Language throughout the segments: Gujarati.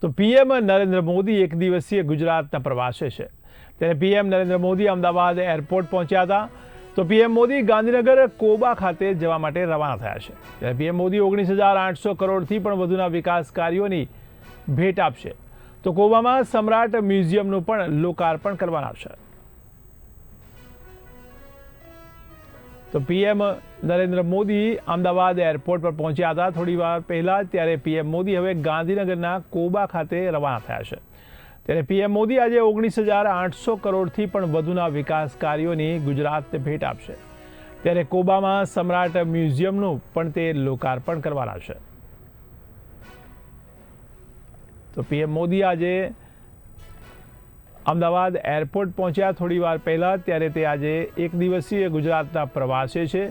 તો પીએમ નરેન્દ્ર મોદી એક દિવસીય ગુજરાતના પ્રવાસે છે ત્યારે પીએમ નરેન્દ્ર મોદી અમદાવાદ એરપોર્ટ પહોંચ્યા હતા તો પીએમ મોદી ગાંધીનગર કોબા ખાતે જવા માટે રવાના થયા છે ત્યારે પીએમ મોદી 19,800 કરોડથી પણ વધુના વિકાસ કાર્યોની ભેટ આપશે તો કોબામાં સમ્રાટ મ્યુઝિયમનું પણ લોકાર્પણ કરવાના છે। તો પીએમ નરેન્દ્ર મોદી અમદાવાદ એરપોર્ટ પર પહોંચ્યા હતા થોડી વાર પહેલા ત્યારે પીએમ મોદી હવે ગાંધીનગરના કોબા ખાતે રવાના થયા છે ત્યારે પીએમ મોદી આજે 19,800 કરોડથી પણ વધુના વિકાસ કાર્યોની ગુજરાતને ભેટ આપશે ત્યારે કોબામાં સમ્રાટ મ્યુઝિયમનું પણ તે લોકાર્પણ કરવાના છે। તો પીએમ મોદી આજે અમદાવાદ એરપોર્ટ પહોંચ્યા થોડી વાર પહેલા ત્યારે તે આજે એક દિવસીય ગુજરાતના પ્રવાસે છે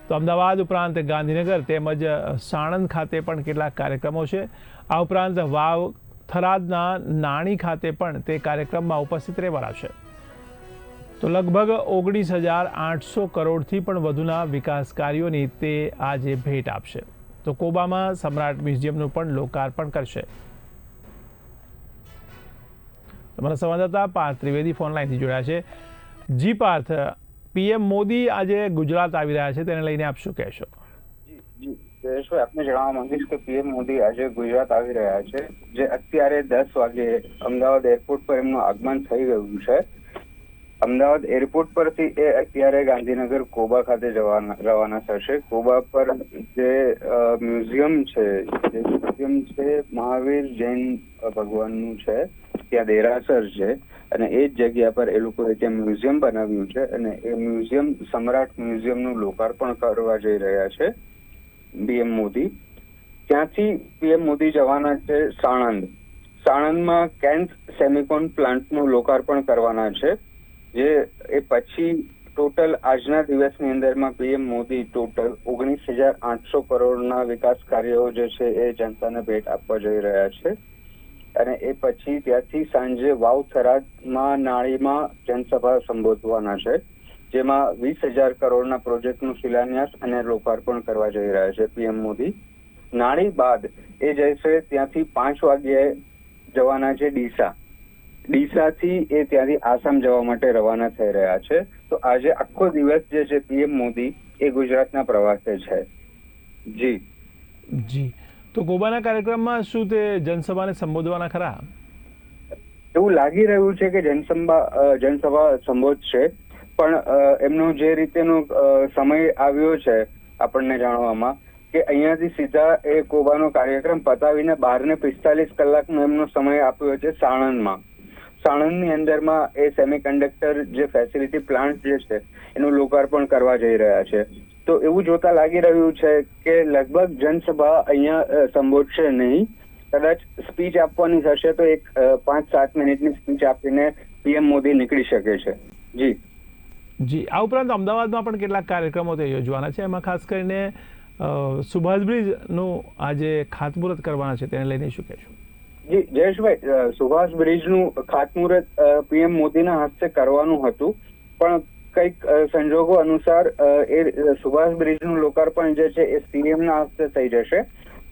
તો અમદાવાદ ઉપરાંત ગાંધીનગર તેમજ સાણંદ ખાતે પણ કેટલાક કાર્યક્રમો છે આ ઉપરાંત વાવ થરાદના નાણી ખાતે પણ તે કાર્યક્રમમાં ઉપસ્થિત રહેવાના છે તો લગભગ 19,800 કરોડથી પણ વધુના વિકાસ કાર્યોની તે આજે ભેટ આપશે તો કોબામાં સમ્રાટ મ્યુઝિયમનું પણ લોકાર્પણ કરશે। તમારા સંવાદદાતા પાર્થ ત્રિવેદી ફોન લાઈનથી જોડાયા છે। જી પાર્થ, પીએમ મોદી આજે ગુજરાત આવી રહ્યા છે તેને લઈને આપ શું કહેશો? જયેશભાઈ, આપને જણાવવા માંગીશ કે પીએમ મોદી આજે ગુજરાત આવી રહ્યા છે જે અત્યારે 10 વાગે અમદાવાદ એરપોર્ટ પર એમનું આગમન થઈ ગયું છે। અમદાવાદ એરપોર્ટ પરથી એ અત્યારે ગાંધીનગર કોબા ખાતે રવાના થશે। કોબા પર જે મ્યુઝિયમ છે મહાવીર જૈન ભગવાનનું છે, ત્યાં દેરાસર છે અને એ જ જગ્યા પર એ લોકોએ ત્યાં મ્યુઝિયમ બનાવ્યું છે અને એ મ્યુઝિયમ સમ્રાટ મ્યુઝિયમનું લોકાર્પણ કરવા જઈ રહ્યા છે પીએમ મોદી। ત્યાંથી પીએમ મોદી જવાના છે સાણંદમાં કેન્થ સેમિકોન પ્લાન્ટનું લોકાર્પણ કરવાના છે જે એ પછી ટોટલ આજના દિવસની અંદરમાં પીએમ મોદી ટોટલ 19,800 કરોડના વિકાસ કાર્યો જે છે એ જનતાને ભેટ આપવા જઈ રહ્યા છે અને એ પછી ત્યાંથી સાંજે વાવ થરાદમાં નાળીમાં જનસભા સંબોધવાના છે જેમાં 20,000 કરોડના પ્રોજેક્ટનું શિલાન્યાસ અને લોકાર્પણ કરવા જઈ રહ્યા છે પીએમ મોદી। નાળી બાદ એ જશે ત્યાંથી 5 વાગ્યે જવાના છે ડીસાથી એ ત્યાંથી આસામ જવા માટે રવાના થઈ રહ્યા છે તો આજે આખો દિવસ જે છે પીએમ મોદી એ ગુજરાતના પ્રવાસે છે। જી તો કોબાના કાર્યક્રમમાં શું તે જનસભાને સંબોધવાના ખરા? એવું લાગી રહ્યું છે કે જનસભા સંબોધશે પણ એમનો જે રીતેનો સમય આવ્યો છે આપણને જાણવામાં કે અહીંયાથી સીધા એ કોબાનો કાર્યક્રમ પતાવીને 12:45 કલાકનો એમનો સમય આપ્યો છે સાણંદની અંદરમાં એ સેમિકન્ડક્ટર જે ફેસિલિટી પ્લાન્ટ જે છે એનું લોકાર્પણ કરવા જઈ રહ્યા છે તો એવું જોતા લાગી રહ્યું છે કે લગભગ જનસભા અહીંયા સંબોધશે નહીં, કદાચ સ્પીચ આપવાની થશે તો એક 5-7 મિનિટની સ્પીચ આપીને પીએમ મોદી નીકળી શકે છે। જી આ ઉપરાંત અમદાવાદમાં પણ કેટલાક કાર્યક્રમો તે યોજવાના છે એમાં ખાસ કરીને સુભાષ બ્રિજનું આજે ખાતમુહૂર્ત કરવાના છે તેને લઈને શું કહેશો? જી જયેશભાઈ, સુભાષ બ્રિજનું ખાતમુહૂર્ત પીએમ મોદીના હસ્તે કરવાનું હતું પણ કંઈક સંજોગો અનુસાર એ સુભાષ બ્રિજનું લોકાર્પણ જે છે એ સીએમના હસ્તે થઈ જશે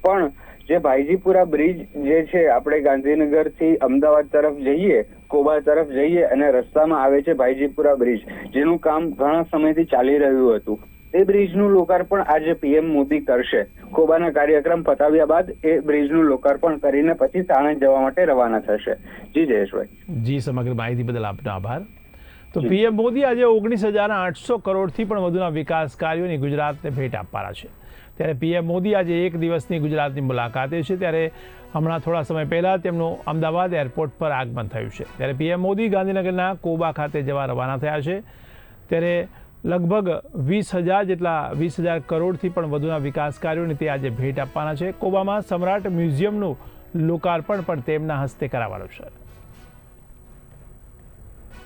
પણ જે ભાઈજીપુરા બ્રિજ જે છે આપણે ગાંધીનગરથી અમદાવાદ તરફ જઈએ કોબા તરફ જઈએ અને રસ્તામાં આવે છે ભાઈજીપુરા બ્રિજ જેનું કામ ઘણા સમયથી ચાલી રહ્યું હતું એ બ્રિજનું લોકાર્પણ આજે પીએમ મોદી કરશે। કોબાના કાર્યક્રમ પતાવ્યા બાદ એ બ્રિજનું લોકાર્પણ કરીને પછી સાણંદ જવા માટે રવાના થશે। જી જયેશભાઈ। જી, સમગ્ર માહિતી બદલ આપનો આભાર। તો પીએમ મોદી આજે 19,800 કરોડથી પણ વધુના વિકાસ કાર્યોની ગુજરાતને ભેટ આપવાના છે ત્યારે પીએમ મોદી આજે એક દિવસની ગુજરાતની મુલાકાતે છે ત્યારે હમણાં થોડા સમય પહેલા તેમનું અમદાવાદ એરપોર્ટ પર આગમન થયું છે ત્યારે પીએમ મોદી ગાંધીનગરના કોબા ખાતે જવા રવાના થયા છે ત્યારે લગભગ 20,000 કરોડથી પણ વધુના વિકાસ કાર્યોની તે આજે ભેટ આપવાના છે। કોબામાં સમ્રાટ મ્યુઝિયમનું લોકાર્પણ પણ તેમના હસ્તે કરાવવાનું છે।